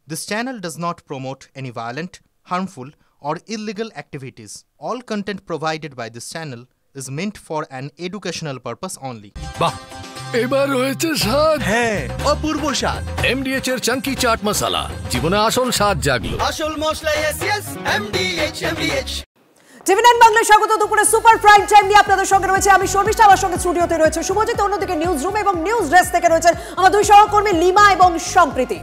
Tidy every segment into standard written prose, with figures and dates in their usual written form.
This channel does not promote any violent, harmful, or illegal activities. All content provided by this channel is meant for an educational purpose only. বাহ, এবার হয়েছে স্বাদ। হ্যাঁ, অপূর্ব স্বাদ। MDH এর চাঙ্কি চাট মশলা, জীবনে আসল স্বাদ জাগলো। আসল মশলা yes MDH। টিভি9 বাংলায় স্বাগত। দুপুরে সুপার প্রাইম টাইম নিয়ে আপনাদের সঙ্গে রয়েছে আমি শর্মিষ্ঠা, আমার সঙ্গে স্টুডিওতে রয়েছে শুভজিৎ, অন্যদিকে নিউজ রুম এবং নিউজ ডেস্ক থেকে রয়েছেন আমার দুই সহকর্মী লিমা এবং সম্প্রীতি।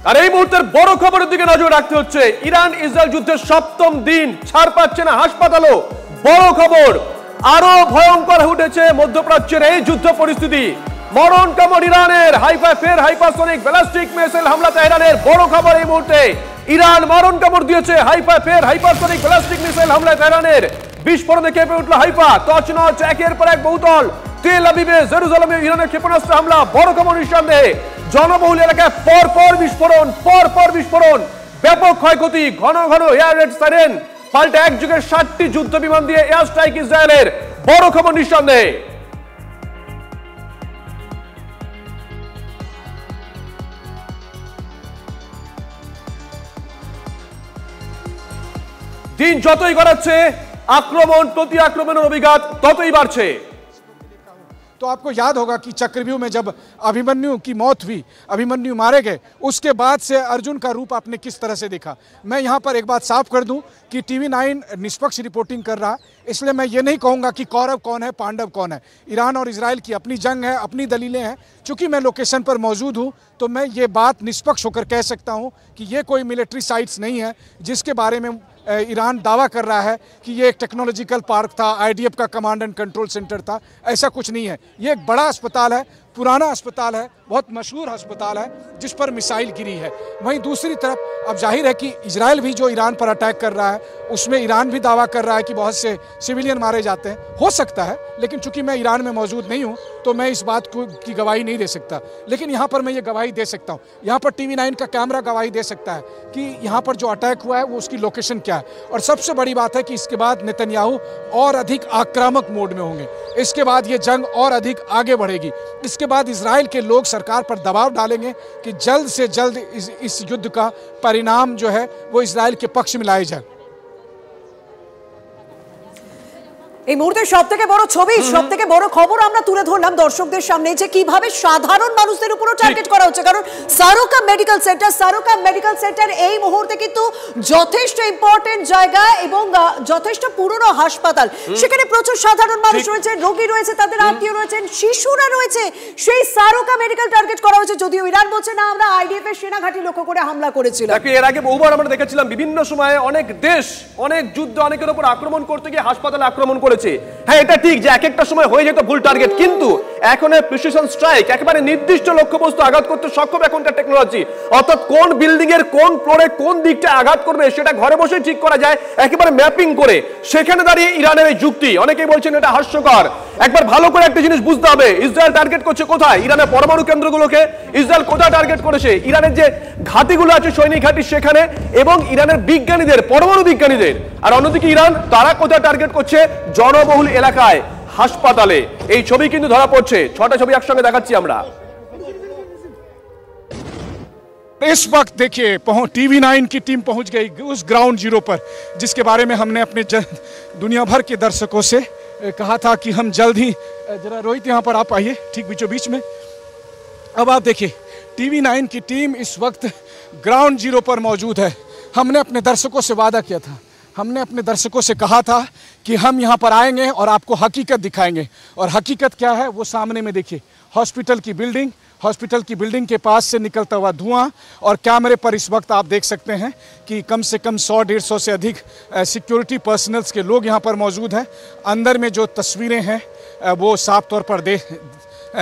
আর এই মুহূর্তের বড় খবরের দিকে নজর রাখতে হচ্ছে। ইরান ইসরায়েল যুদ্ধের ৭ম দিন, ছাড় পাচ্ছে না হাসপাতালও। বড় খবর, আরো ভয়ঙ্কর হয়ে উঠেছে মধ্যপ্রাচ্যের এই যুদ্ধ পরিস্থিতি। মরণ কামড় ইরানের, হাইফায় ফের হাইপারসনিক ব্যালিস্টিক মিসাইল হামলা তেহরানের। বড় খবর এই মুহূর্তে, ইরান মরণ কামড় দিয়েছে, হাইফায় ফের হাইপারসনিক ব্যালিস্টিক মিসাইল হামলা তেহরানের। বিস্ফোরণে কেঁপে উঠল হাইফা, তছনছ একের পর এক বহুতল। তেল আবিবে, জেরুজালেমে ইরানের ক্ষেপণাস্ত্র হামলা। বড় খবর নিঃসন্দেহে, জনবহুল এলাকায় পরপর বিস্ফোরণ, ব্যাপক ক্ষয়ক্ষতি, ঘন ঘন এয়ার রেড সাইরেন, পাল্টে একযোগে 60টি যুদ্ধ বিমান দিয়ে এয়ার স্ট্রাইক ইসরায়েলের। বড় খবর নিঃসন্দেহে। দিন যতই গড়াচ্ছে, আক্রমণ প্রতি আক্রমণের অভিঘাত ততই বাড়ছে। तो आपको याद होगा कि चक्रव्यूह में जब अभिमन्यु की मौत हुई, अभिमन्यु मारे गए, उसके बाद से अर्जुन का रूप आपने किस तरह से देखा। मैं यहाँ पर एक बात साफ कर दूँ कि टीवी9 निष्पक्ष रिपोर्टिंग कर रहा है, इसलिए मैं ये नहीं कहूँगा कि कौरव कौन है पांडव कौन है। ईरान और इजराइल की अपनी जंग है, अपनी दलीलें हैं। चूँकि मैं लोकेशन पर मौजूद हूँ तो मैं ये बात निष्पक्ष होकर कह सकता हूँ कि ये कोई मिलिट्री साइट्स नहीं है जिसके बारे में ईरान दावा कर रहा है कि ये एक टेक्नोलॉजिकल पार्क था, IDF का कमांड एंड कंट्रोल सेंटर था। ऐसा कुछ नहीं है। ये एक बड़ा अस्पताल है, पुराना अस्पताल है, बहुत मशहूर अस्पताल है जिस पर मिसाइल गिरी है। वहीं दूसरी तरफ अब जाहिर है कि इजराइल भी जो ईरान पर अटैक कर रहा है उसमें ईरान भी दावा कर रहा है कि बहुत से सिविलियन मारे जाते हैं। हो सकता है, लेकिन चूंकि मैं ईरान में मौजूद नहीं हूँ तो मैं इस बात की गवाही नहीं दे सकता। लेकिन यहाँ पर मैं ये गवाही दे सकता हूँ, यहाँ पर टीवी9 का कैमरा गवाही दे सकता है कि यहाँ पर जो अटैक हुआ है वो उसकी लोकेशन क्या है। और सबसे बड़ी बात है कि इसके बाद नेतन्याहू और अधिक आक्रामक मोड में होंगे, इसके बाद ये जंग और अधिक आगे बढ़ेगी। इसके बाद इजराइल के लोग सरकार पर दबाव डालेंगे कि जल्द से जल्द इस युद्ध का परिणाम जो है वो इजराइल के पक्ष में लाए जाए। এই মুহূর্তে সবথেকে বড় ছবি, সবথেকে বড় খবর আমরা তুলে ধরলাম দর্শকদের সামনে যে কিভাবে সাধারণ মানুষদের উপরও টার্গেট করা হচ্ছে। কারণ সারোকা মেডিকেল সেন্টার এই মুহূর্তে কিন্তু যথেষ্ট ইম্পর্টেন্ট জায়গা এবং যথেষ্ট পুরনো হাসপাতাল। সেখানে প্রচুর সাধারণ মানুষ রয়েছে, রোগী রয়েছে, তাদের আত্মীয় রয়েছেন, শিশুরা রয়েছে। সেই সারোকা মেডিকেল টার্গেট করা হয়েছে, যদিও ইরান বলছে না আমরা IDF এর সেনা ঘাঁটি লক্ষ্য করে হামলা করেছিলাম। এর আগে বহুবার আমরা দেখেছিলাম বিভিন্ন সময়ে অনেক দেশ অনেক যুদ্ধ অনেকের উপর আক্রমণ করতে গিয়ে হাসপাতালে আক্রমণ করেছে। হ্যাঁ, এটা ঠিক যে এক একটা সময় হয়ে যেত ভুল টার্গেট, কিন্তু এখন প্রিসিশন স্ট্রাইক, একেবারে নির্দিষ্ট লক্ষ্যবস্তু আঘাত করতে সক্ষম এখনকার টেকনোলজি। অর্থাৎ কোন বিল্ডিং এর কোন ফ্লোরে কোন দিকটা আঘাত করবে সেটা ঘরে বসে ঠিক করা যায়, একেবারে ম্যাপিং করে। সেখানে দাঁড়িয়ে ইরানের এই যুক্তি, অনেকেই বলছেন এটা হাস্যকর। একবার ভালো করে একটা জিনিস বুঝতে হবে, ইসরায়েল টার্গেট করছে কোথায়? ইরানের পরমাণু কেন্দ্রগুলোকে ইসরায়েল কোথায় টার্গেট করেছে? ইরানের যে ঘাঁটিগুলো আছে, সৈনিক ঘাঁটি সেখানে, এবং ইরানের বিজ্ঞানীদের, পরমাণু বিজ্ঞানীদের। আর অন্যদিকে ইরান তারা কোথায় টার্গেট করছে? জনবহুল এলাকায়, হাসপাতালে। এই ছবি কিন্তু ধরা পড়ছে, 6টা ছবি একসঙ্গে দেখাচ্ছি আমরা। इस वक्त देखिए टीवी9 की टीम पहुंच गई उस ग्राउंड जीरो पर जिसके बारे में हमने अपने दुनिया भर के दर्शकों से कहा था कि हम जल्द ही, जरा रोहित यहाँ पर आप आइए ठीक बीचों बीच में। अब आप देखिए टीवी9 की टीम इस वक्त ग्राउंड जीरो पर मौजूद है। हमने अपने दर्शकों से वादा किया था, हमने अपने दर्शकों से कहा था कि हम यहाँ पर आएंगे और आपको हकीकत दिखाएंगे। और हकीकत क्या है वो सामने में देखिए, हॉस्पिटल की बिल्डिंग के पास से निकलता हुआ धुआं। और कैमरे पर इस वक्त आप देख सकते हैं कि कम से कम 100-150 से अधिक सिक्योरिटी पर्सनल्स के लोग यहाँ पर मौजूद हैं। अंदर में जो तस्वीरें हैं वो साफ तौर पर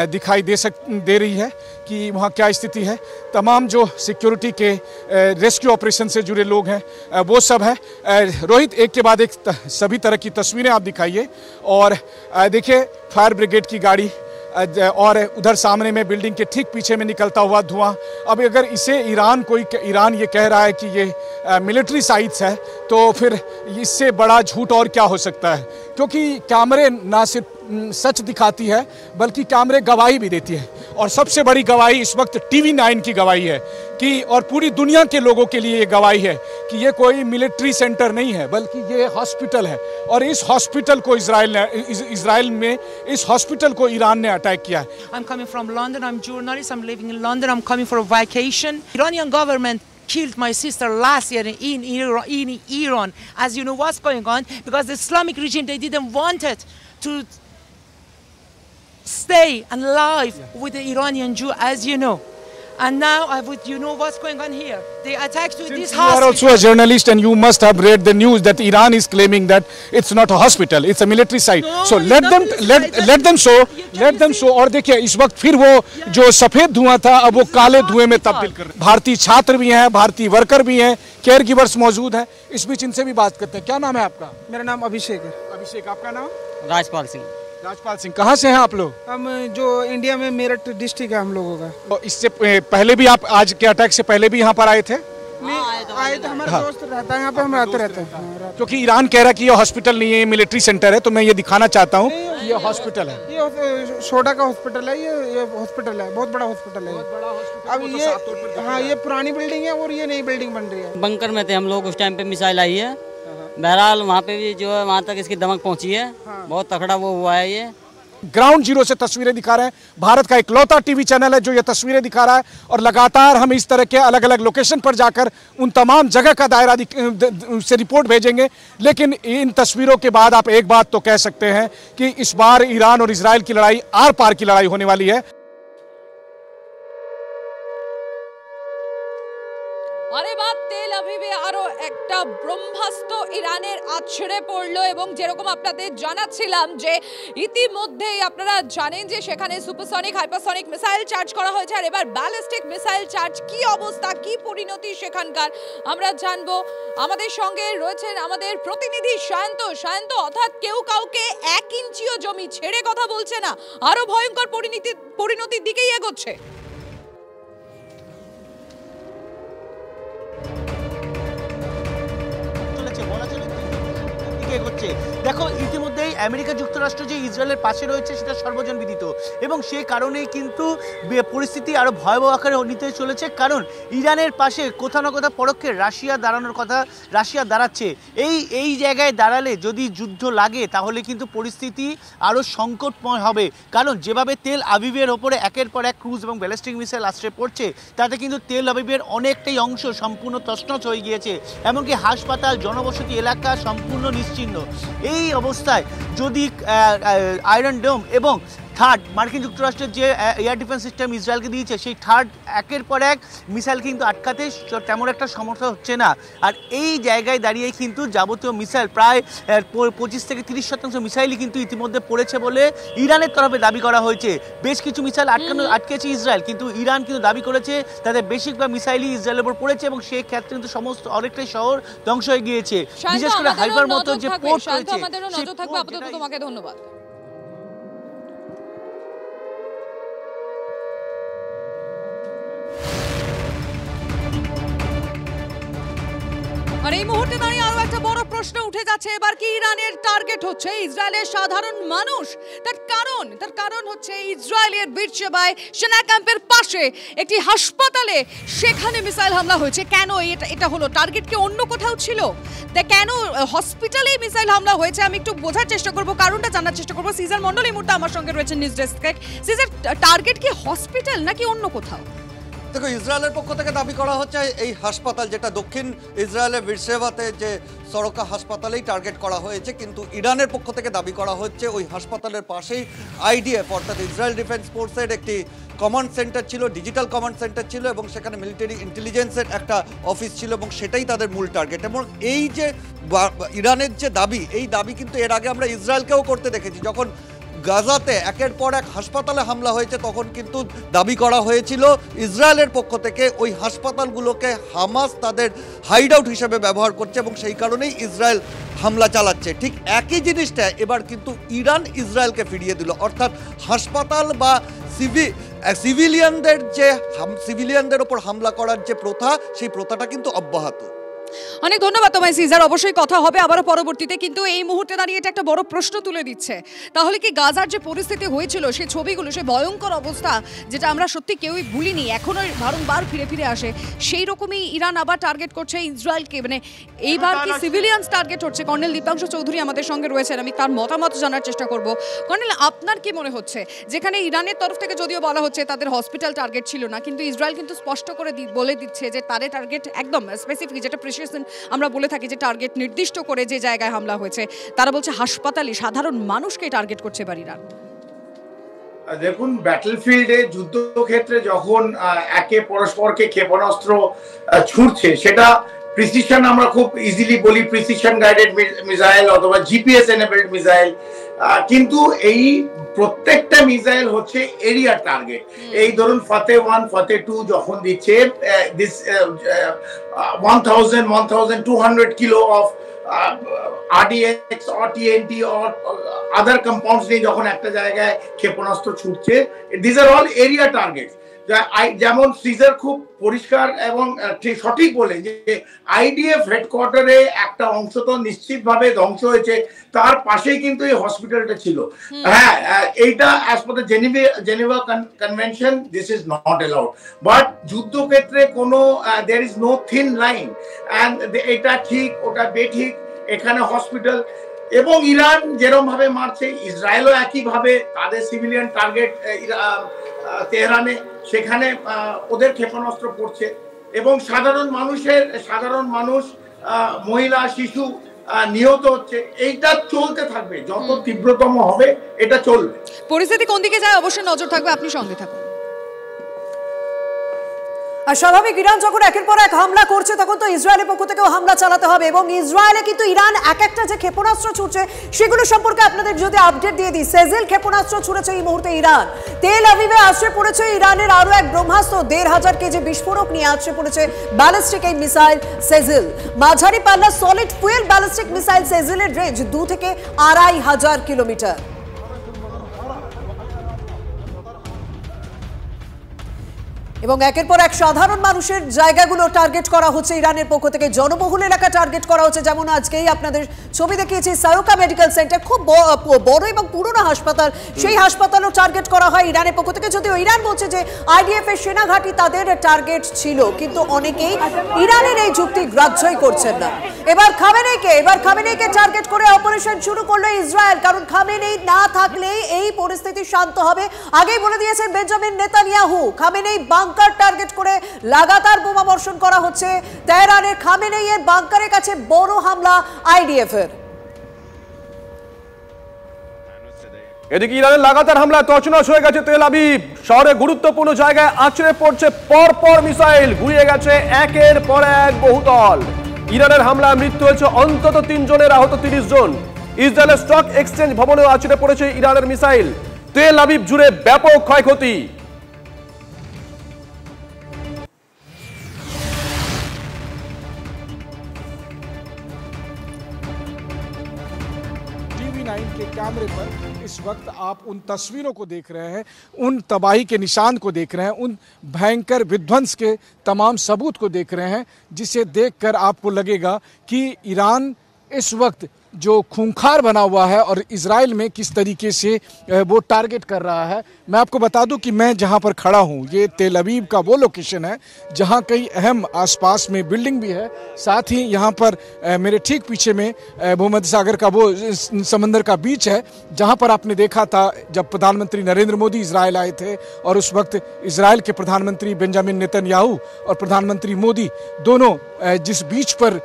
दिखाई दे रही है कि वहाँ क्या स्थिति है। तमाम जो सिक्योरिटी के रेस्क्यू ऑपरेशन से जुड़े लोग हैं वो सब है। रोहित, एक के बाद एक सभी तरह की तस्वीरें आप दिखाइए। और देखिए फायर ब्रिगेड की गाड़ी और उधर सामने में बिल्डिंग के ठीक पीछे में निकलता हुआ धुआं। अब अगर इसे ईरान ये कह रहा है कि ये मिलिट्री साइट्स है तो फिर इससे बड़ा झूठ और क्या हो सकता है, क्योंकि कैमरे ना सिर्फ सच दिखाती है बल्कि कैमरे गवाही भी देती है। और सबसे बड़ी गवाही इस वक्त TV9 की गवाही है कि, और पूरी दुनिया के लोगों के लिए ये गवाही है कि ये कोई मिलिट्री सेंटर नहीं है बल्कि ये हॉस्पिटल है। और इस हॉस्पिटल को इजराइल में इस हॉस्पिटल को ईरान ने अटैक किया है। I'm coming from London. I'm journalist. I'm living in London. I'm coming for a vacation. Iranian government killed my sister last year in Iran. As you know what's going on, because the Islamic regime, they didn't want it to stay and live with the Iranian Jew, as you know. And now you know what's going on here. They attacked with this hospital. You are also a journalist and you must have read the news that Iran is claiming that it's not a hospital, it's a military site. No, so let them show. और देखिए इस वक्त फिर वो जो सफेद धुआं था अब वो काले धुएं में तब्दील कर रहे हैं। भारतीय छात्र भी हैं, भारतीय वर्कर भी हैं, केयर गिवर्स मौजूद हैं। इस बीच इनसे भी बात करते हैं। क्या नाम है आपका? मेरा नाम अभिषेक है। अभिषेक, आपका नाम? राजपाल सिंह। राजपाल सिंह, कहाँ से हैं आप लोग? हम जो इंडिया में मेरठ डिस्ट्रिक्ट है हम लोगों का। तो इससे पहले भी आप, आज के अटैक से पहले भी यहाँ पर आए थे? आए तो हमारा दोस्त रहता है यहाँ पे, हम आते रहते हैं। क्योंकि ईरान कह रहा है कि ये हॉस्पिटल नहीं है, ये मिलिट्री सेंटर है, तो मैं ये दिखाना चाहता हूँ कि ये हॉस्पिटल है। ये छोटा का हॉस्पिटल है, ये हॉस्पिटल है, बहुत बड़ा हॉस्पिटल है। अब ये, हाँ, ये पुरानी बिल्डिंग है और ये नई बिल्डिंग बन रही है। बंकर में थे हम लोग, उस टाइम पे मिसाइल आई है। बहरहाल वहाँ पे भी जो है वहाँ तक इसकी दमक पहुँची है, बहुत तगड़ा वो हुआ है। ये ग्राउंड जीरो से तस्वीरें दिखा रहे हैं। भारत का इकलौता टीवी चैनल है जो ये तस्वीरें दिखा रहा है और लगातार हम इस तरह के अलग अलग लोकेशन पर जाकर उन तमाम जगह का दायरा से रिपोर्ट भेजेंगे। लेकिन इन तस्वीरों के बाद आप एक बात तो कह सकते हैं कि इस बार ईरान और इजराइल की लड़ाई आर पार की लड़ाई होने वाली है। আরে বাপ, তেল আভিভে আরো একটা ব্রহ্মাস্ত্র ইরানের আছড়ে পড়লো এবং যেরকম আপনাদের জানাচ্ছিলাম যে ইতিমধ্যেই আপনারা জানেন যে সেখানে সুপারসনিক হাইপারসনিক মিসাইল চার্জ করা হয়েছে। আর এবার ব্যালিস্টিক মিসাইল চার্জ, কি অবস্থা, কি পরিণতি সেখানকার আমরা জানবো। আমাদের সঙ্গে রয়েছেন আমাদের প্রতিনিধি সায়ন্ত। অর্থাৎ কেউ কাউকে 1 ইঞ্চিও জমি ছেড়ে কথা বলছে না, আরো ভয়ঙ্কর পরিণতির দিকেই এগোচ্ছে। দেখো, ইতিমধ্যেই আমেরিকা যুক্তরাষ্ট্র যে ইসরায়েলের পাশে রয়েছে সেটা সর্বজন বিদিত এবং সেই কারণেই কিন্তু পরিস্থিতি আরো ভয়াবহ আকারে নিতে চলেছে। কারণ ইরানের পাশে কোথাও না কোথাও পরোক্ষে রাশিয়া দাঁড়াচ্ছে। এই জায়গায় দাঁড়ালে যদি যুদ্ধ লাগে তাহলে কিন্তু পরিস্থিতি আরো সংকটময় হবে। কারণ যেভাবে তেল আভিভের ওপরে একের পর এক ক্রুজ এবং ব্যালিস্টিক মিসাইল আশ্রয় পড়ছে, তাতে কিন্তু তেল আভিভের অনেকটাই অংশ সম্পূর্ণ তছনছ হয়ে গিয়েছে। এমনকি হাসপাতাল, জনবসতি এলাকা সম্পূর্ণ নিশ্চিহ্ন। এই অবস্থায় যদি আয়রন ডোম এবং থার্ড মার্কিন যুক্তরাষ্ট্রের যে এয়ার ডিফেন্স সিস্টেম ইসরায়েলকে দিয়েছে, সেই থার্ড একের পর এক মিসাইল কিন্তু আটকাতে তেমন একটা সমর্থ হচ্ছে না। আর এই জায়গায় দাঁড়িয়ে কিন্তু যাবতীয় মিসাইল প্রায় 25 থেকে 30% মিসাইলই কিন্তু ইতিমধ্যে পড়েছে বলে ইরানের তরফে দাবি করা হয়েছে। বেশ কিছু মিসাইল আটকেছে ইসরায়েল, কিন্তু ইরান কিন্তু দাবি করেছে তাদের বেশিরভাগ মিসাইলই ইসরায়েলের উপর পড়েছে এবং সেই ক্ষেত্রে কিন্তু সমস্ত অনেকটাই শহর ধ্বংস হয়ে গিয়েছে। বিশেষ করে হাইফার মতো যে পোর্ট রয়েছে। আপাতত তোমাকে ধন্যবাদ। আর এই মুহূর্তে দাঁড়িয়ে আরো একটা বড় প্রশ্ন উঠে যাচ্ছে, এবার কি ইরানের টার্গেট হচ্ছে ইসরায়েলের সাধারণ মানুষ? তার কারণ হচ্ছে ইসরায়েলের বিরশেবায় সেনা ক্যাম্পের পাশে একটি হাসপাতালে সেখানে মিসাইল হামলা হয়েছে। কেন এটা হলো? টার্গেট কি অন্য কোথাও ছিল? কেন হসপিটালে মিসাইল হামলা হয়েছে আমি একটু বোঝার চেষ্টা করব, কারণটা জানার চেষ্টা করব। সিজার মন্ডল এই মুহূর্তে আমার সঙ্গে রয়েছে নিউজ ডেস্কে। সিজার, টার্গেট কি হসপিটাল নাকি অন্য কোথাও? দেখো, ইসরায়েলের পক্ষ থেকে দাবি করা হচ্ছে এই হাসপাতাল, যেটা দক্ষিণ ইসরায়েলের বিরশেবাতে যে সরকা হাসপাতালেই টার্গেট করা হয়েছে, কিন্তু ইরানের পক্ষ থেকে দাবি করা হচ্ছে ওই হাসপাতালের পাশেই আইডিএফ অর্থাৎ ইসরায়েল ডিফেন্স ফোর্সের একটি কমান্ড সেন্টার ছিল, ডিজিটাল কমান্ড সেন্টার ছিল এবং সেখানে মিলিটারি ইন্টেলিজেন্সের একটা অফিস ছিল এবং সেটাই তাদের মূল টার্গেট। এবং এই যে ইরানের যে দাবি, এই দাবি কিন্তু এর আগে আমরা ইসরায়েলকেও করতে দেখেছি। যখন গাজাতে একের পর এক হাসপাতালে হামলা হয়েছে তখন কিন্তু দাবি করা হয়েছিল ইসরায়েলের পক্ষ থেকে ওই হাসপাতালগুলোকে হামাস তাদের হাইড আউট হিসেবে ব্যবহার করছে এবং সেই কারণেই ইসরায়েল হামলা চালাচ্ছে। ঠিক একই জিনিসটা এবার কিন্তু ইরান ইসরায়েলকে ফিরিয়ে দিল, অর্থাৎ হাসপাতাল বা সিভিলিয়ানদের ওপর হামলা করার যে প্রথা, সেই প্রথাটা কিন্তু অব্যাহত। অনেক ধন্যবাদ তোমায় সিজার, অবশ্যই কথা হবে আবারও পরবর্তীতে। কিন্তু এই মুহূর্তে দাঁড়িয়ে এটা একটা বড় প্রশ্ন তুলে দিচ্ছে, তাহলে কি গাজার যে পরিস্থিতি হয়েছিল সেই ছবিগুলো, সেই ভয়ঙ্কর অবস্থা যেটা আমরা সত্যি কেউই ভুলিনি, এখনো বারংবার ফিরে ফিরে আসে, সেই রকমই ইরান আবার টার্গেট করছে ইসরায়েলকে, মানে এইবার কি সিভিলিয়ানস টার্গেট হচ্ছে? কর্নেল দীপাংশু চৌধুরী আমাদের সঙ্গে রয়েছেন, আমি তার মতামত জানার চেষ্টা করব। কর্নেল, আপনার কি মনে হচ্ছে, যেখানে ইরানের তরফ থেকে যদিও বলা হচ্ছে তাদের হসপিটাল টার্গেট ছিল না, কিন্তু ইসরায়েল কিন্তু স্পষ্ট করে বলে দিচ্ছে যে তাদের টার্গেট একদম স্পেসিফিক, যেটা প্রিসিশন আমরা বলে থাকি যে টার্গেট নির্দিষ্ট করে যে জায়গায় হামলা হয়েছে, তারা বলছে হাসপাতালে সাধারণ মানুষকে টার্গেট করছে এবার ইরান। দেখুন, ব্যাটলফিল্ডে যুদ্ধক্ষেত্রে যখন একে পরস্পরকে ক্ষেপণাস্ত্র ছুড়ছে, সেটা প্রিসিশন আমরা খুব ইজিলি বলি প্রিসিশন গাইডেড মিসাইল অথবা জিপিএস এনেবলড মিসাইল, কিন্তু এই প্রত্যেকটা মিসাইল হচ্ছে এরিয়া টার্গেট। এই ধরুন ফাতে 1 ফাতে 2 যখন দিচ্ছে, this 1200 kilo of RDX or TNT or other compounds নিয়ে যখন একটা জায়গায় ক্ষেপণাস্ত্র ছুটছে, these are all area targets। যেমন সিজার খুব পরিষ্কার এবং সঠিক বলে যে IDF হেডকোয়ার্টারে একটা অংশ তো নিশ্চিতভাবে ধ্বংস হয়েছে, তার পাশেই কিন্তু এই হসপিটালটা ছিল। হ্যাঁ, এইটা as per the Geneva convention this is not allowed, but যুদ্ধক্ষেত্রে কোনো there is no thin line, and এটা ঠিক ওটা বেঠিক, এখানে হসপিটাল এবং ইরান যেরকম ভাবে মারছে, ইসরায়েলও একইভাবে তাদের সিভিলিয়ান টার্গেট তেহরানে, সেখানে ওদের ক্ষেপণাস্ত্র পড়ছে এবং সাধারণ মানুষ, মহিলা, শিশু নিহত হচ্ছে। এইটা চলতে থাকবে, যত তীব্রতম হবে এটা চলবে। পরিস্থিতি কোন দিকে যায় অবশ্যই নজর থাকবে, আপনি সঙ্গে থাকুন। আর স্বাভাবিক, ইরান যখন একের পর এক হামলা করছে তখন তো ইসরায়েলের পক্ষ থেকেও হামলা চালাতে হবে, এবং ইসরায়েলে কিন্তু ইরান এক একটা যে ক্ষেপণাস্ত্র ছুটছে সেগুলো সম্পর্কে আপনাদের যদি আপডেট দিয়ে দিই। সেজিল ক্ষেপণাস্ত্র ছুড়েছে এই মুহূর্তে ইরান, তেল আভিভে আশ্রয় পড়েছে ইরানের আরো এক ব্রহ্মাস্ত্র, 1500 কেজি বিস্ফোরক নিয়ে আশ্রয় পড়েছে ব্যালিস্টিক এই মিসাইল সেজিল। মাঝারি পাল্লা সলিড ফুয়েল ব্যালিস্টিক মিসাইল সেজিলের রেঞ্জ 2 থেকে 2500 কিলোমিটার। এবং একের পর এক সাধারণ মানুষের জায়গাগুলো টার্গেট করা হচ্ছে ইরানের পক্ষ থেকে, জনবহুল এলাকা টার্গেট করা হচ্ছে। যেমন আজকেই আপনাদের ছবি দেখিয়েছি, সারোকা মেডিকেল সেন্টার, খুব বড় এবং পুরনো হাসপাতাল, সেই হাসপাতালও টার্গেট করা হয় ইরানের পক্ষ থেকে। যদিও ইরান বলছে যে IDF এর সেনা ঘাঁটি তাদের টার্গেট ছিল, কিন্তু অনেকেই ইরানের এই যুক্তি গ্রাহ্যই করছেন না। এবার খামেনেইকে টার্গেট করে অপারেশন শুরু করলো ইসরায়েল, কারণ খামেনেই না থাকলে এই পরিস্থিতি শান্ত হবে। আগেই বলে দিয়েছেন Benjamin Netanyahu, Khamenei bunker target করে লাগাতার বোমা বর্ষণ করা হচ্ছে। তেহরানের খামেনেইয়ের বাংকারের কাছে বড় হামলা IDF এর। এদিকে ইরানের লাগাতার হামলা তছনছ হয়ে গেছে তেল আবিব শহরে, গুরুত্বপূর্ণ জায়গায় আছড়ে পড়ছে পরপর মিসাইল, ঘুরিয়ে গেছে একের পর এক বহুতল। ইরানের হামলায় মৃত্যু হয়েছে অন্তত 3 জনের, আহত 30 জন। ইসরায়েলের স্টক এক্সচেঞ্জ ভবনেও আছড়ে পড়েছে ইরানের মিসাইল, তেল আবিব জুড়ে ব্যাপক ক্ষয়ক্ষতি। TV9 के कैमरे पर इस वक्त आप उन तस्वीरों को देख रहे हैं, उन तबाही के निशान को देख रहे हैं, उन भयंकर विध्वंस के तमाम सबूत को देख रहे हैं, जिसे देखकर आपको लगेगा कि ईरान इस वक्त जो खूंखार बना हुआ है और इजराइल में किस तरीके से वो टारगेट कर रहा है। मैं आपको बता दूं कि मैं जहां पर खड़ा हूं, ये तेल अवीव का वो लोकेशन है जहां कई अहम आसपास में बिल्डिंग भी है, साथ ही यहां पर मेरे ठीक पीछे में भूमध्य सागर का वो समंदर का बीच है, जहां पर आपने देखा था जब प्रधानमंत्री नरेंद्र मोदी इजराइल आए थे, और उस वक्त इजराइल के प्रधानमंत्री बेंजामिन नेतन्याहू और प्रधानमंत्री मोदी दोनों जिस बीच पर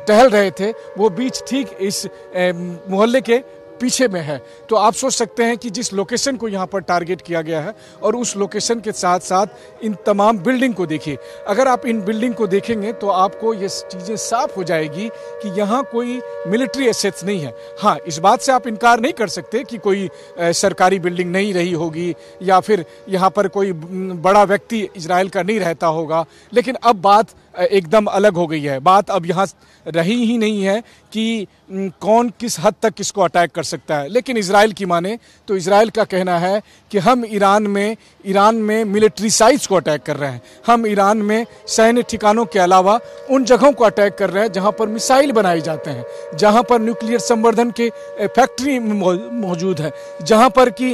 टहल रहे थे, वो बीच ठीक इस मोहल्ले के पीछे में है। तो आप सोच सकते हैं कि जिस लोकेशन को यहाँ पर टारगेट किया गया है, और उस लोकेशन के साथ साथ इन तमाम बिल्डिंग को देखिए। अगर आप इन बिल्डिंग को देखेंगे तो आपको ये चीज़ें साफ हो जाएगी कि यहाँ कोई मिलिट्री एसेट्स नहीं है। हाँ, इस बात से आप इनकार नहीं कर सकते कि कोई सरकारी बिल्डिंग नहीं रही होगी, या फिर यहाँ पर कोई बड़ा व्यक्ति इजराइल का नहीं रहता होगा, लेकिन अब बात एकदम अलग हो गई है। बात अब यहाँ रही ही नहीं है कि कौन किस हद तक किसको अटैक कर सकता है, लेकिन इजराइल की माने तो इजराइल का कहना है कि हम ईरान में मिलिट्री साइट्स को अटैक कर रहे हैं, हम ईरान में सैन्य ठिकानों के अलावा उन जगहों को अटैक कर रहे हैं जहां पर मिसाइल बनाए जाते हैं, जहां पर न्यूक्लियर संवर्धन के फैक्ट्री मौजूद है, जहां पर कि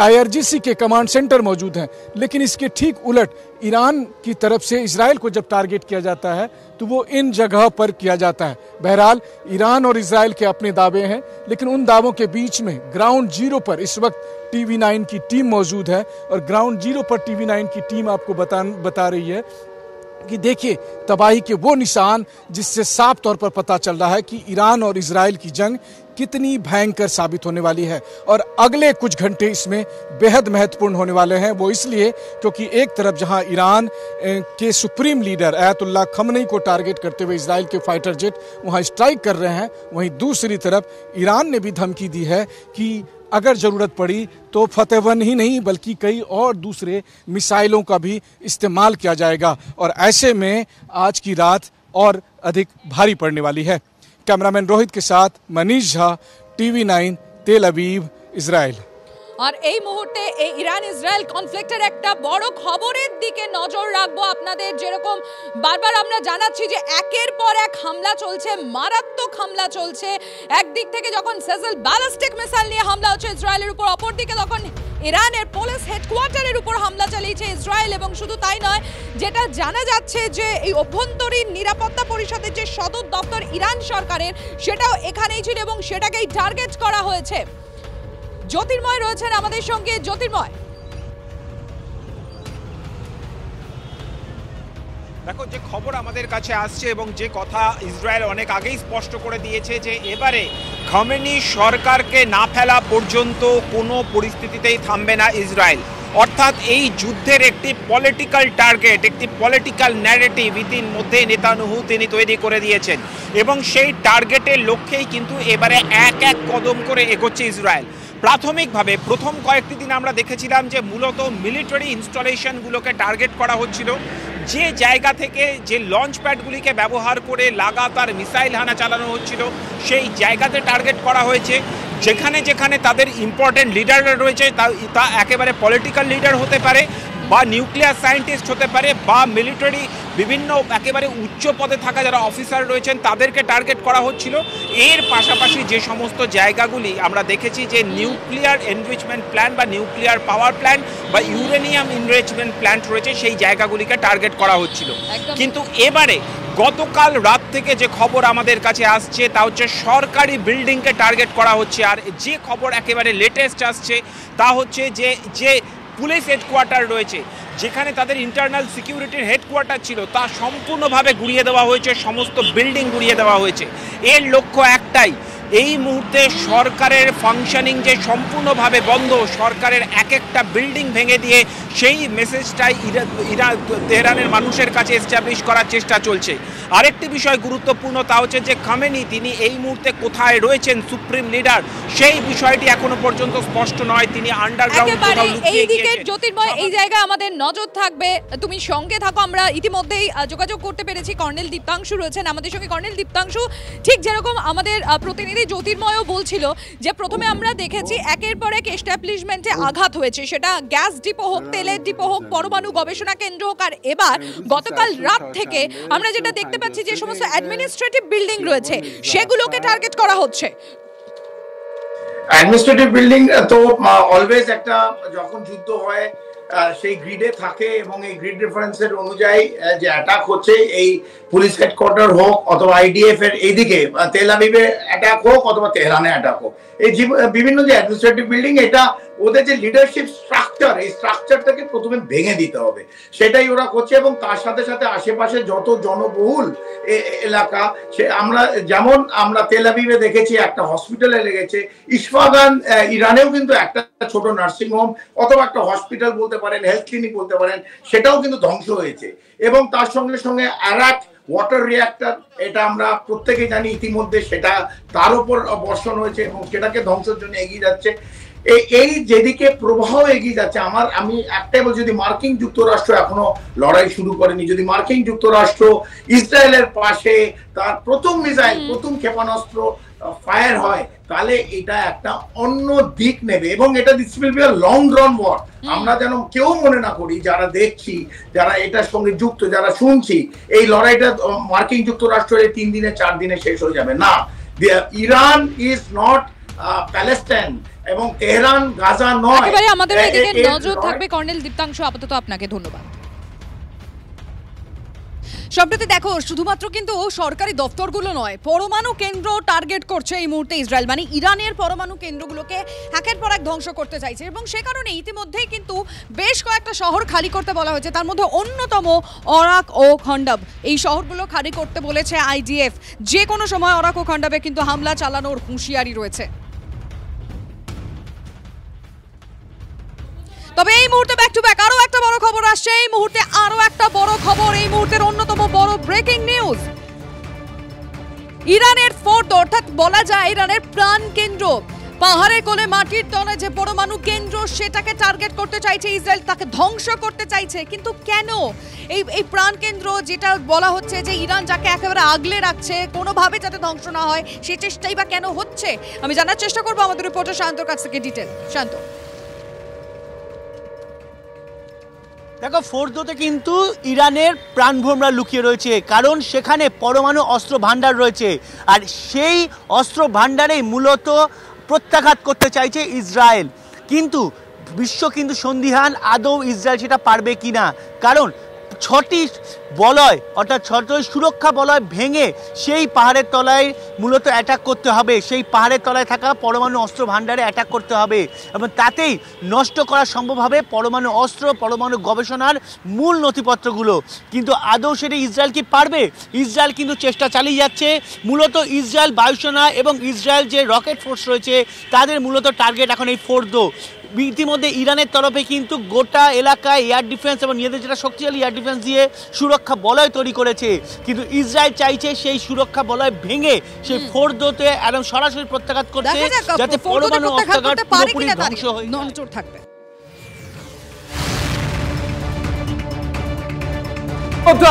IRGC के कमांड सेंटर मौजूद हैं। लेकिन इसके ठीक उलट ईरान की तरफ से इजराइल को जब टारगेट किया जाता है तो वो इन जगह पर किया जाता है। बहरहाल ईरान और इजराइल के अपने दावे हैं, लेकिन उन दावों के बीच में ग्राउंड जीरो पर इस वक्त TV9 की टीम मौजूद है और ग्राउंड जीरो पर TV9 की टीम आपको बता रही है कि देखिए तबाही के वो निशान जिससे साफ तौर पर पता चल रहा है कि ईरान और इजराइल की जंग कितनी भयंकर साबित होने वाली है। और अगले कुछ घंटे इसमें बेहद महत्वपूर्ण होने वाले हैं। वो इसलिए क्योंकि एक तरफ जहां ईरान के सुप्रीम लीडर अयातुल्लाह खमनेई को टारगेट करते हुए इजराइल के फाइटर जेट वहां स्ट्राइक कर रहे हैं, वहीं दूसरी तरफ ईरान ने भी धमकी दी है कि अगर ज़रूरत पड़ी तो फतेह-1 ही नहीं बल्कि कई और दूसरे मिसाइलों का भी इस्तेमाल किया जाएगा और ऐसे में आज की रात और अधिक भारी पड़ने वाली है। कैमरामैन रोहित के साथ मनीष झा, TV9 तेल अवीव, इजराइल। আর এই মুহূর্তে এই ইরান ইসরায়েল কনফ্লিক্টের একটা বড় খবরের দিকে নজর রাখবো আপনাদের। যেরকম বারবার আমরা জানাচ্ছি যে একের পর এক হামলা চলছে, মারাত্মক হামলা চলছে। একদিক থেকে যখন সেজল ব্যালিস্টিক মিসাইল নিয়ে হামলা হচ্ছে ইসরায়েলের উপর, অপরদিকে তখন ইরানের পুলিশ হেডকোয়ার্টারের উপর হামলা চালিয়েছে ইসরায়েল। এবং শুধু তাই নয়, যেটা জানা যাচ্ছে যে এই অভ্যন্তরীণ নিরাপত্তা পরিষদের যে সদর দপ্তর ইরান সরকারের সেটাও এখানেই ছিল এবং সেটাকেই টার্গেট করা হয়েছে। জ্যোতির্ময় রয়েছেন আমাদের সঙ্গে। জ্যোতির্ময়, দেখো যে খবর আমাদের কাছে আসছে এবং যে কথা ইসরায়েল অনেক আগেই স্পষ্ট করে দিয়েছে যে এবারে খামেনি সরকারকে না ফেলা পর্যন্ত কোনো পরিস্থিতিতেই থামবে না ইসরায়েল। অর্থাৎ এই যুদ্ধের একটি পলিটিক্যাল টার্গেট, একটি পলিটিক্যাল ন্যারেটিভ ইতিমধ্যে নেতানিয়াহু তিনি তৈরি করে দিয়েছেন এবং সেই টার্গেটের লক্ষ্যেই কিন্তু এবারে এক এক কদম করে এগোচ্ছে ইসরায়েল। প্রাথমিকভাবে প্রথম কয়েকটি দিন আমরা দেখেছিলাম যে মূলত মিলিটারি ইনস্টলেশনগুলোকে টার্গেট করা হচ্ছিল, যে জায়গা থেকে যে লঞ্চ প্যাডগুলিকে ব্যবহার করে লাগাতার মিসাইল হানা চালানো হচ্ছিল সেই জায়গাতে টার্গেট করা হয়েছে। যেখানে যেখানে তাদের ইম্পর্টেন্ট লিডাররা রয়েছে তা একেবারে পলিটিক্যাল লিডার হতে পারে বা নিউক্লিয়ার সায়েন্টিস্ট হতে পারে বা মিলিটারি বিভিন্ন একেবারে উচ্চ পদে থাকা যারা অফিসার রয়েছেন তাদেরকে টার্গেট করা হচ্ছিল। এর পাশাপাশি যে সমস্ত জায়গাগুলি আমরা দেখেছি যে নিউক্লিয়ার এনরিচমেন্ট প্ল্যান্ট বা নিউক্লিয়ার পাওয়ার প্ল্যান্ট বা ইউরেনিয়াম এনরিচমেন্ট প্ল্যান্ট রয়েছে সেই জায়গাগুলিকে টার্গেট করা হচ্ছিল। কিন্তু এবারে গতকাল রাত থেকে যে খবর আমাদের কাছে আসছে তা হচ্ছে সরকারি বিল্ডিংকে টার্গেট করা হচ্ছে। আর যে খবর একেবারে লেটেস্ট আসছে তা হচ্ছে যে পুলিশ হেডকোয়ার্টার রয়েছে, যেখানে তাদের ইন্টারনাল সিকিউরিটির হেডকোয়ার্টার ছিল তা সম্পূর্ণভাবে গুড়িয়ে দেওয়া হয়েছে, সমস্ত বিল্ডিং গুড়িয়ে দেওয়া হয়েছে। এর লক্ষ্য একটাই, এই মুহূর্তে সরকারের ফাংশনিং যে সম্পূর্ণভাবে বন্ধ, সরকারের এক একটা বিল্ডিং ভেঙে দিয়ে সেই মেসেজটাই তেহরানের মানুষের কাছে এস্টাবলিশ করার চেষ্টা চলছে। আরেকটি বিষয় গুরুত্বপূর্ণ তা হচ্ছে যে খামেনি তিনি এই মুহূর্তে কোথায় রয়েছেন, সুপ্রিম লিডার, সেই বিষয়টি এখনো পর্যন্ত স্পষ্ট নয়। তিনি আন্ডারগ্রাউন্ড এইদিকে জ্যোতির্ময় এই জায়গায় আমাদের নজর থাকবে, তুমি সঙ্গে থাকো। আমরা ইতিমধ্যেই যোগাযোগ করতে পেরেছি, কর্নেল দীপ্তাংশু রয়েছেন আমাদের সঙ্গে। কর্নেল দীপ্তাংশু, ঠিক যেরকম আমাদের প্রতিনিধি জ্যোতির্ময়ও বলছিল যে প্রথমে আমরা দেখেছি একের পর এক এস্টাবলিশমেন্টে আঘাত হয়েছে, সেটা গ্যাস ডিপো হোক, তেলের ডিপো হোক, পরমাণু গবেষণা কেন্দ্র হোক। আর এবার গতকাল রাত থেকে আমরা যেটা দেখতে পাচ্ছি যে সমস্ত অ্যাডমিনিস্ট্রেটিভ বিল্ডিং রয়েছে সেগুলোকে টার্গেট করা হচ্ছে। অ্যাডমিনিস্ট্রেটিভ বিল্ডিং তো অলওয়েজ একটা যখন যুদ্ধ হয় সেই গ্রিডে থাকে এবং এই গ্রিড রেফারেন্সের অনুযায়ী যে অ্যাটাক হচ্ছে, এই পুলিশ হেডকোয়ার্টার হোক অথবা IDF এর এইদিকে তেল আবিবে অ্যাটাক হোক অথবা তেহরানে অ্যাটাক হোক, এই বিভিন্ন যে অ্যাডমিনিস্ট্রেটিভ বিল্ডিং, এটা ওদের যে লিডারশিপ স্ট্রাকচার, এই স্ট্রাকচারটাকে প্রথমে ভেঙে দিতে হবে, সেটাই ওরা করছে। এবং তার সাথে সাথে আশেপাশে যত জনবহুল এলাকা, সে আমরা তেল আবিবে দেখেছি একটা হসপিটালে লেগেছে, ইসফাহান ইরানেও কিন্তু একটা ছোট নার্সিং হোম অথবা একটা হসপিটাল বলতে পারেন, হেলথ ক্লিনিক বলতে পারেন, সেটাও কিন্তু ধ্বংস হয়েছে। এবং তার সঙ্গে সঙ্গে আরাক ওয়াটার রিঅ্যাক্টর, এটা আমরা প্রত্যেকে জানি ইতিমধ্যে সেটা তার উপর বর্ষণ হয়েছে এবং সেটাকে ধ্বংসের জন্য এগিয়ে যাচ্ছে। এই যেদিকে প্রবাহ এগিয়ে যাচ্ছে, আমি একটাই বলছি, যদি মার্কিন যুক্তরাষ্ট্র এখনো লড়াই শুরু করেনি, যদি মার্কিন যুক্তরাষ্ট্র ইসরায়েলের পাশে তার প্রথম মিসাইল, প্রথম ক্ষেপণাস্ত্র ফায়ার হয়, তাহলে এটা একটা অন্য দিক নেবে এবং এটা this will be a long run war. আমরা যেন কেউ মনে না করি, যারা দেখছি, যারা এটার সঙ্গে যুক্ত, যারা শুনছি, এই লড়াইটা মার্কিন যুক্তরাষ্ট্রের 3 দিনে 4 দিনে শেষ হয়ে যাবে না। ইরান ইজ নট প্যালেস্টাইন এবং তেহরান গাজা নয়। একেবারে আমাদের এদিকে নজর থাকবে। কর্নেল দীপ্তাংশু, আপাতত আপনাকে ধন্যবাদ। সম্প্রতি দেখো, শুধুমাত্র কিন্তু সরকারি দপ্তরগুলো নয়, পরমাণু কেন্দ্র টার্গেট করছে এই মুহূর্তে ইসরায়েল। মানে ইরানের পরমাণু কেন্দ্রগুলোকে একের পর এক ধ্বংস করতে চাইছে এবং সে কারণে ইতিমধ্যেই কিন্তু বেশ কয়েকটা শহর খালি করতে বলা হয়েছে। তার মধ্যে অন্যতম অরাক ও খন্ডাব। এই শহরগুলো খালি করতে বলেছে আইডিএফ। যে কোনো সময় অরাক ও খন্ডাবে কিন্তু হামলা চালানোর হুঁশিয়ারি রয়েছে। তবে এই মুহূর্তে ব্যাক টু ব্যাক আরো একটা বড় খবর আসছে। এই মুহূর্তে আরো একটা বড় খবর, এই মুহূর্তের অন্যতম বড় ব্রেকিং নিউজ। ইরানের ফোর্ট, অর্থাৎ বলা যায় ইরানের প্রাণ কেন্দ্র, পাহাড়ের কোলে মাটির তলে যে পরমাণু কেন্দ্র, সেটাকে টার্গেট করতে চাইছে ইসরায়েল, তাকে ধ্বংস করতে চাইছে। কিন্তু কেন? এই প্রাণ কেন্দ্র, যেটা বলা হচ্ছে যে ইরান যাকে একেবারে আগলে রাখছে, কোনোভাবে যাতে ধ্বংস না হয়, সেই চেষ্টাই বা কেন হচ্ছে? আমি জানার চেষ্টা করবো আমাদের রিপোর্টার শান্তর কাছ থেকে ডিটেল। শান্ত, দেখো, ফোর্দোতে কিন্তু ইরানের প্রাণভোমরা লুকিয়ে রয়েছে, কারণ সেখানে পরমাণু অস্ত্র ভাণ্ডার রয়েছে আর সেই অস্ত্র ভাণ্ডারেই মূলত প্রত্যাঘাত করতে চাইছে ইসরায়েল। কিন্তু বিশ্ব কিন্তু সন্দিহান আদৌ ইসরায়েল সেটা পারবে কিনা, কারণ 6টি বলয়, অর্থাৎ 6টি সুরক্ষা বলয় ভেঙে সেই পাহাড়ের তলায় মূলত অ্যাটাক করতে হবে, সেই পাহাড়ের তলায় থাকা পরমাণু অস্ত্র ভাণ্ডারে অ্যাটাক করতে হবে এবং তাতেই নষ্ট করা সম্ভব হবে পরমাণু অস্ত্র, পরমাণু গবেষণার মূল নথিপত্রগুলো। কিন্তু আদৌ সেটা ইসরায়েল কি পারবে? ইসরায়েল কিন্তু চেষ্টা চালিয়ে যাচ্ছে। মূলত ইসরায়েল বায়ুসেনা এবং ইসরায়েল যে রকেট ফোর্স রয়েছে, তাদের মূলত টার্গেট এখন এই ফোর্দো। ইতিমধ্যে ইরানের তরফে কিন্তু গোটা এলাকায় এয়ার ডিফেন্স এবং নিজেদের যেটা শক্তিশালী এয়ার ডিফেন্স দিয়ে সুরক্ষা বলয় তৈরি করেছে, কিন্তু ইসরায়েল চাইছে সেই সুরক্ষা বলয় ভেঙে সেই ফোর্দোতে একদম সরাসরি প্রত্যাঘাত করতে, যাতে পরমাণু অস্ত্রাগার পুরোপুরি ধ্বংস হয়ে নজর থাকবে।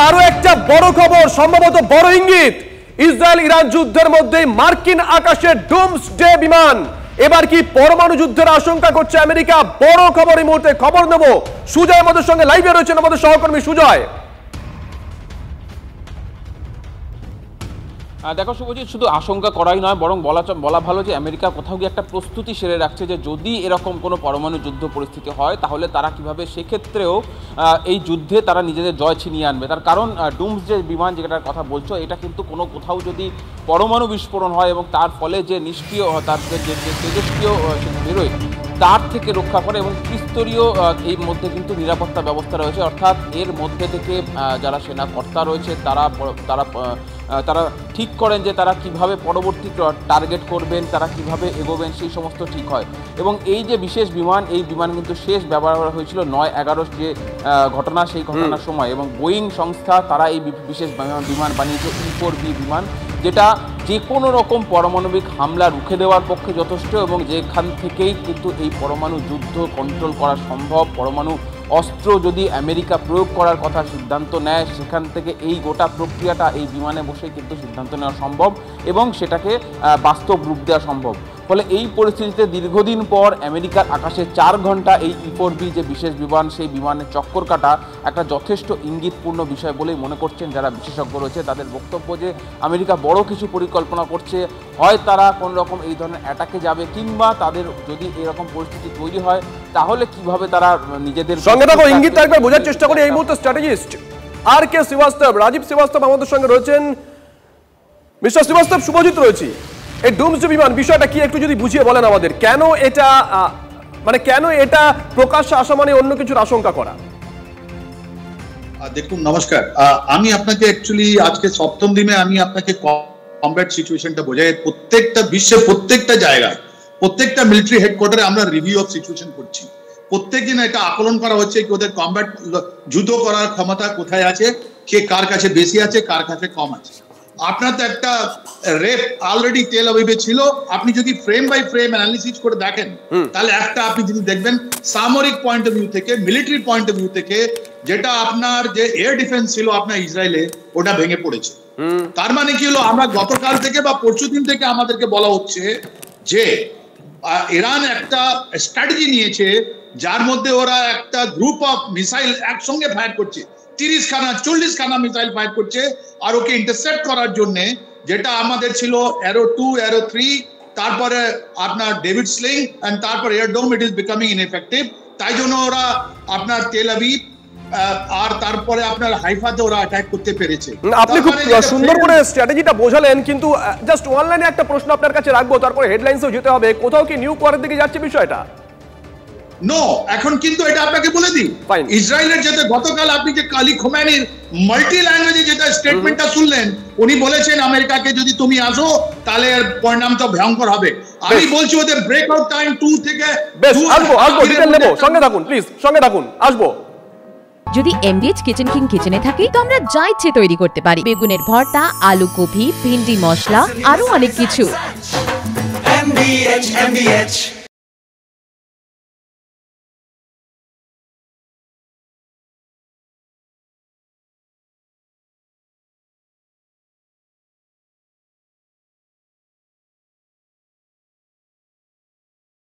আরো একটা বড় খবর, সম্ভবত বড় ইঙ্গিত, ইসরায়েল ইরান যুদ্ধের মধ্যে মার্কিন আকাশে ডুমসডে বিমান। এবার কি পরমাণু যুদ্ধের আশঙ্কা করছে আমেরিকা? বড় খবর এই মুহূর্তে, খবর নেব। সুজয় আমাদের সঙ্গে লাইভে রয়েছেন, আমাদের সহকর্মী সুজয়। দেখো শুভজিৎ, শুধু আশঙ্কা করাই নয়, বরং বলা ভালো যে আমেরিকা কোথাও গিয়ে একটা প্রস্তুতি সেরে রাখছে যে যদি এরকম কোনো পরমাণু যুদ্ধ পরিস্থিতি হয়, তাহলে তারা কিভাবে সেক্ষেত্রেও এই যুদ্ধে তারা নিজেদের জয় ছিনিয়ে আনবে। তার কারণ ডুমসডে বিমান যেটার কথা বলছো, এটা কিন্তু কোথাও যদি পরমাণু বিস্ফোরণ হয় এবং তার ফলে যে নিষ্ক্রিয়, তার যে তেজস্ক্রিয় বেরোয়, তার থেকে রক্ষা করে এবং ত্রিস্তরীয় এই মধ্যে কিন্তু নিরাপত্তা ব্যবস্থা রয়েছে। অর্থাৎ এর মধ্যে থেকে যারা সেনাকর্তা রয়েছে তারা ঠিক করেন যে তারা কিভাবে পরবর্তী টার্গেট করবেন, তারা কিভাবে এগোবেন, সেই সমস্ত ঠিক হয়। এবং এই যে বিশেষ বিমান, এই বিমান কিন্তু শেষ ব্যবহার হয়েছিল 9/11 যে ঘটনা, সেই ঘটনার সময়। এবং বোয়িং সংস্থা তারা এই বিশেষ বিমান বানিয়েছে, E-4B বিমান, যেটা যে কোনো রকম পারমাণবিক হামলা রুখে দেওয়ার পক্ষে যথেষ্ট এবং যেখান থেকেই কিন্তু এই পরমাণু যুদ্ধ কন্ট্রোল করা সম্ভব। পরমাণু অস্ত্র যদি আমেরিকা প্রয়োগ করার কথা সিদ্ধান্ত নেয়, সেখান থেকে এই গোটা প্রক্রিয়াটা এই বিমানে বসে কিন্তু সিদ্ধান্ত নেওয়া সম্ভব এবং সেটাকে বাস্তব রূপ দেওয়া সম্ভব। ফলে এই পরিস্থিতিতে দীর্ঘদিন পর আমেরিকার আকাশে 4 ঘন্টা এই E-4B যে বিশেষ বিমান, সেই বিমানের চক্কর কাটা একটা যথেষ্ট ইঙ্গিতপূর্ণ বিষয় বলেই মনে করছেন যারা বিশেষজ্ঞ রয়েছে। তাদের বক্তব্য যে আমেরিকা বড় কিছু পরিকল্পনা করছে, হয় তারা কোন রকম এই ধরনের অ্যাটাকে যাবে, কিংবা তাদের যদি এরকম পরিস্থিতি তৈরি হয় তাহলে কিভাবে তারা নিজেদের সঙ্গে থাকো। ইঙ্গিত একবার বোঝার চেষ্টা করি। এই মুহূর্তে স্ট্র্যাটেজিস্ট RK শ্রীবাস্তব, রাজীব শ্রীবাস্তব আমাদের সঙ্গে রয়েছেন। মিস্টার শ্রীবাস্তব, শুভজিৎ রয়েছে। এই ডুমসডে বিমান বিষয়টা কি একটু যদি বুঝিয়ে বলেন আমাদের, কেন এটা প্রকাশ্যে আসা মানে অন্য কিছুর আশঙ্কা করা? দেখুন, নমস্কার। আমি আপনাকে অ্যাকচুয়ালি আজকে 7ম দিনে আমি আপনাকে কমব্যাট সিচুয়েশনটা বোঝাই। প্রত্যেকটা বিশ্বের প্রত্যেকটা জায়গায়, প্রত্যেকটা মিলিটারি হেডকোয়ার্টারে আমরা রিভিউ অফ সিচুয়েশন করছি। প্রত্যেকদিন এটা আকলন করা হচ্ছে কি ওদের কমব্যাট যুদ্ধ করার ক্ষমতা কোথায় আছে কে কার কাছে বেশি আছে কার কাছে কম আছে। আপনার তো একটা রেপ অলরেডি তেল আবিবে ছিল, আপনি যদি ফ্রেম বাই ফ্রেম অ্যানালিসিস করে দেখেন তাহলে একটা আপনি যদি দেখবেন সামরিক পয়েন্ট অফ ভিউ থেকে, মিলিটারি পয়েন্ট অফ ভিউ থেকে, যেটা আপনার যে এয়ার ডিফেন্স ছিল আপনার ইসরায়েলে ওটা ভেঙে পড়েছে। তার মানে কি হলো, আমরা গতকাল থেকে বা পরশুদিন থেকে আমাদেরকে বলা হচ্ছে যে ইরান একটা স্ট্র্যাটেজি নিয়েছে যার মধ্যে ওরা একটা গ্রুপ অফ মিসাইল একসঙ্গে ফায়ার করছে, 30 খানা 40 খানা মিসাইল ফায়ার করছে, আর ওকে ইন্টারসেপ্ট করার জন্য যেটা আমাদের ছিল অ্যারো 2 অ্যারো 3, তারপরে আপনার ডেভিড স্লিং এন্ড তারপর এয়ারডোম, ইট ইজ বিকামিং ইনএফেক্টিভ। তাই জন্য ওরা আপনার তেল আবিব আর তারপরে আপনার হাইফাতে ওরা অ্যাটাক করতে পেরেছে। আপনি খুব সুন্দর করে স্ট্র্যাটেজিটা বোঝালেন, কিন্তু জাস্ট ওয়ান লাইনে একটা প্রশ্ন আপনার কাছে রাখবো, তারপরে হেডলাইন্সেও যেতে হবে। কোথাও কি নিউ ওয়ারের দিকে যাচ্ছে বিষয়টা? নো, এখন কিন্তু এটা আপনাকে বলে দিই, ইসরায়েলের যেটা গতকাল আপনি যে আলী খোমেনির মাল্টি ল্যাঙ্গুয়েজে যেটা স্টেটমেন্টটা শুনলেন, উনি বলেছেন আমেরিকাকে যদি তুমি আসো তাহলে এর পরিণামটা ভয়ঙ্কর হবে। আমি বলছি ওদের ব্রেকআউট টাইম 2 থেকে বেশ আসবো ডিটেইল নেব, সঙ্গে থাকুন প্লিজ, সঙ্গে থাকুন, আসবো। যদি এমডিএইচ কিচেন কিং কিচেনে থাকি তো আমরা যা ইচ্ছে তৈরি করতে পারি, বেগুনের ভর্তা, আলু কপি, ভিন্ডি মশলা, আরো অনেক কিছু। MDH